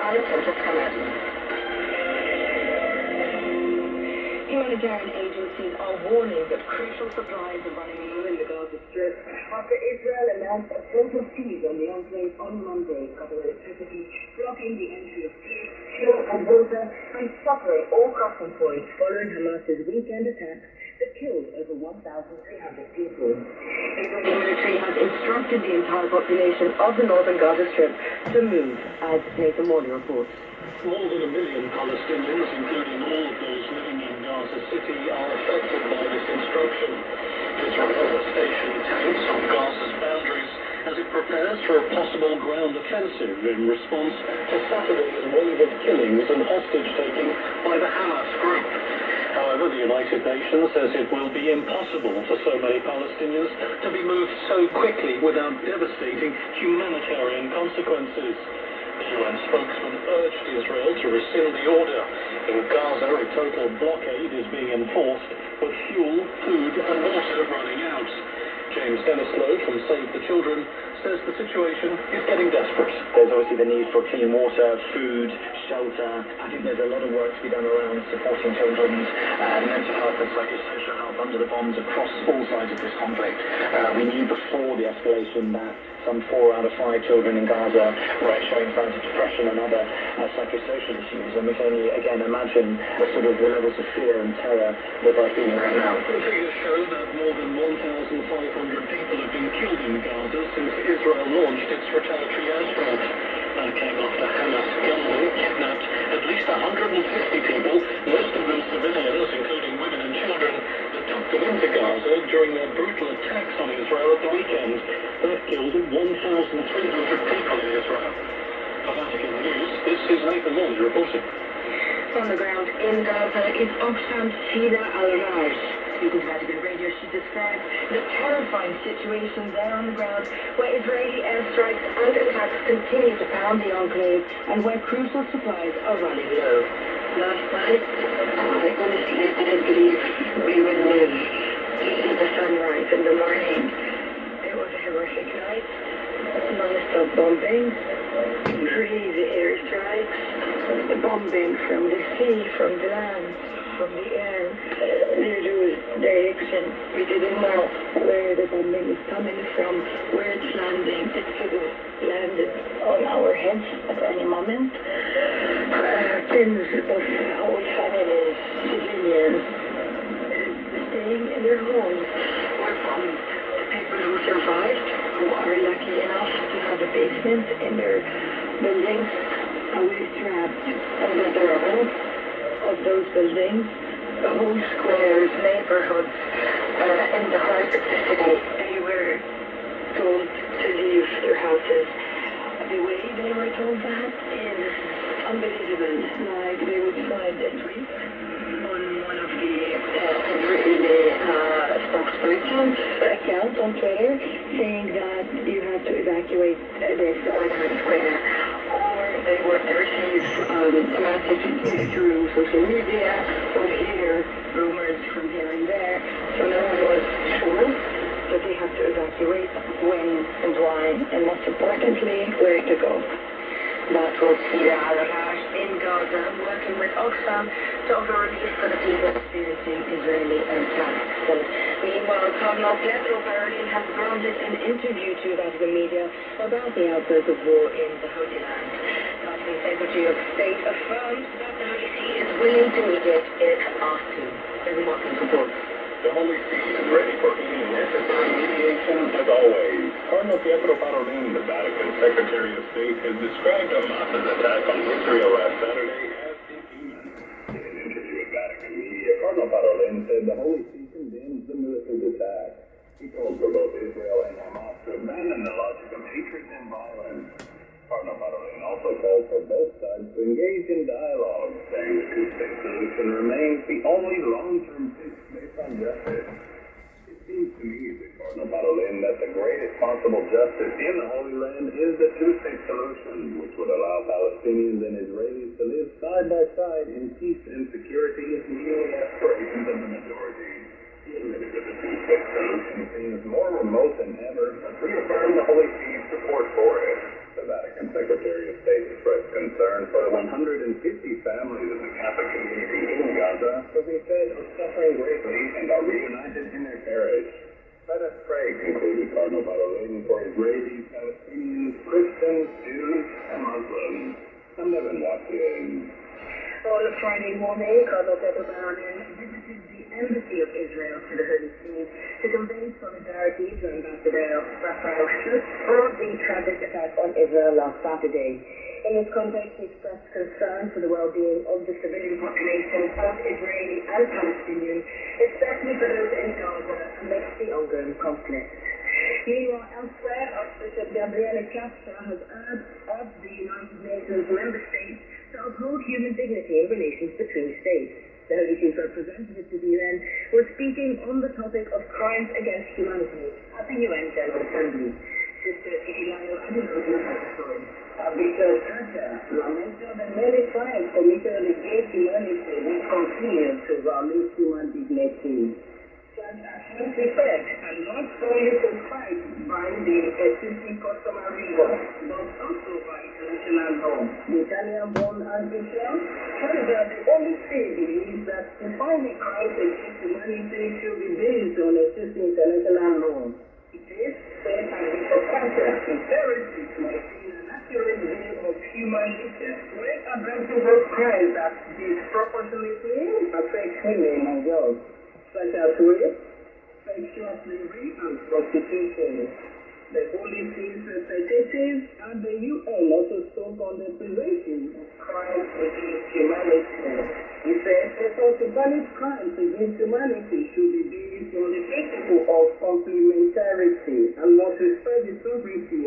unattempted commerce. Humanitarian agencies are warning that crucial supplies are running low in the Gaza Strip after Israel announced a total siege on the enclave on Monday, cutting electricity, blocking the entry of fuel and water, and suffering all crossing points following Hamas's weekend attacks that killed over 1,300 people. Israeli military has instructed the entire population of the northern Gaza Strip to move, as Nathan Morley reports. More than 1 million Palestinians, including all of those living in Gaza City, are affected by this instruction. Israel has stationed tanks on Gaza's boundaries as it prepares for a possible ground offensive in response to Saturday's wave of killings and hostage-taking by the Hamas group. However, the United Nations says it will be impossible for so many Palestinians to be moved so quickly without devastating humanitarian consequences. The UN spokesman urged Israel to rescind the order. In Gaza, a total blockade is being enforced, with fuel, food and water running out. James Denislow from Save the Children says the situation is getting desperate. There's obviously the need for clean water, food, shelter. I think there's a lot of work to be done around supporting children's mental health and psychosocial health under the bombs across all sides of this conflict. We knew before the escalation that some 4 out of 5 children in Gaza were showing signs of depression and other psychosocial issues, and we can only, again, imagine the levels of fear and terror that they're feeling right now. The figures show that more than 1,500 people have been killed in Gaza since Israel launched its retaliatory airstrike. That came after Hamas gunmen kidnapped at least 150 people, most of them civilians, including women and children, that took them into Gaza during their brutal attacks on Israel at the weekend. That killed 1,300 people in Israel. For Vatican News, this is Nathan Morley reporting. On the ground in Gaza is Oksana Al-Raj. Speaking to Vatican Radio, she described the terrifying situation there on the ground, where Israeli airstrikes and attacks continue to pound the enclave and where crucial supplies are running low. Last night, I honestly didn't believe we would live to see the sunrise in the morning. It was a horrific night. Non-stop bombing, crazy airstrikes, bombing from the sea, from the land, from the air. There was direction. We didn't know where the bombing was coming from, where it's landing. It could have landed on our heads at any moment. Tens of whole families, civilians, staying in their homes were bombed. The people who survived, who are lucky enough to have a basement in their buildings, were trapped under the rubble of those buildings. Whole squares, neighborhoods, in the heart of the city, they were told to leave their houses. The way they were told that is unbelievable. Like they would find a tweet on one of the Israeli spokesperson's account on Twitter saying that you have to evacuate this Times Square. Or they would receive a message through social media or hear rumors from here and there. So no one was sure that they have to evacuate, when and why, and most importantly, where to go. That was Sira Al-Raj in Gaza, working with Oxfam to offer relief for the people experiencing Israeli attacks. And meanwhile, Cardinal Pietro Parolin has granted an interview to Vatican media about the outbreak of war in the Holy Land. Vatican Secretary of State affirms that the Holy See is willing to mediate if asked to. Every Watkins reports. The Holy See is ready for any necessary mediation as always. Cardinal Pietro Parolin, the Vatican Secretary of State, has described Hamas's attack on Israel last Saturday as inhuman. In an interview with Vatican media, Cardinal Parolin said the Holy See condemns the military attack. He called for both Israel and Hamas to abandon the logic of hatred and violence. Cardinal Parolin also called for both sides to engage in dialogue, saying the two-state solution remains the only long-term fix based on justice. It seems to me, said Cardinal Parolin, that the greatest possible justice in the Holy Land is the two-state solution, which would allow Palestinians and Israelis to live side by side in peace and security, meeting the aspirations of the majority. He admitted that the two-state solution seems more remote than ever, but reaffirmed the Holy See's support for it. The The Vatican Secretary of State expressed concern for the 150 families of the Catholic community in Gaza who he said are suffering greatly and are reunited in their parish. Let us pray, concluded Cardinal Parolin, for Israelis, Palestinians, Christians, Jews, and Muslims. I'm Nevin watching. On Friday morning, Cardinal Parolin visited the Embassy of Israel to the Holy See to convey solidarity to Ambassador Raphael for the tragic attack on Israel last Saturday. In this context, he expressed concern for the well-being of the civilian population, both Israeli and Palestinian, especially for those in Gaza amidst the ongoing conflict. Meanwhile, elsewhere, Archbishop Gabriele Castro has urged the United Nations member states to uphold human dignity in relations between states. The Holy See's representative to the UN was speaking on the topic of crimes against humanity at the UN General Assembly. Sister Ikilayo Adelozu has the story. Because lamento the many crimes committed against humanity we continue to violate human dignity. Such actions refer not only to fight by the existing customary law, but also by international law. The Italian-born Archbishop said that the Holy See believes that defining crimes against humanity should be based on existing international law. It is, said Archbishop Castro, imperative to maintain an accurate view of human nature when addressing those crimes that disproportionately affect women and girls, such as rape, sexual slavery, and prostitution. The Holy See's representatives and the UN also spoke on the prevention of crimes against humanity. He said efforts to punish crimes against humanity should be based on the principle of complementarity and must respect the sovereignty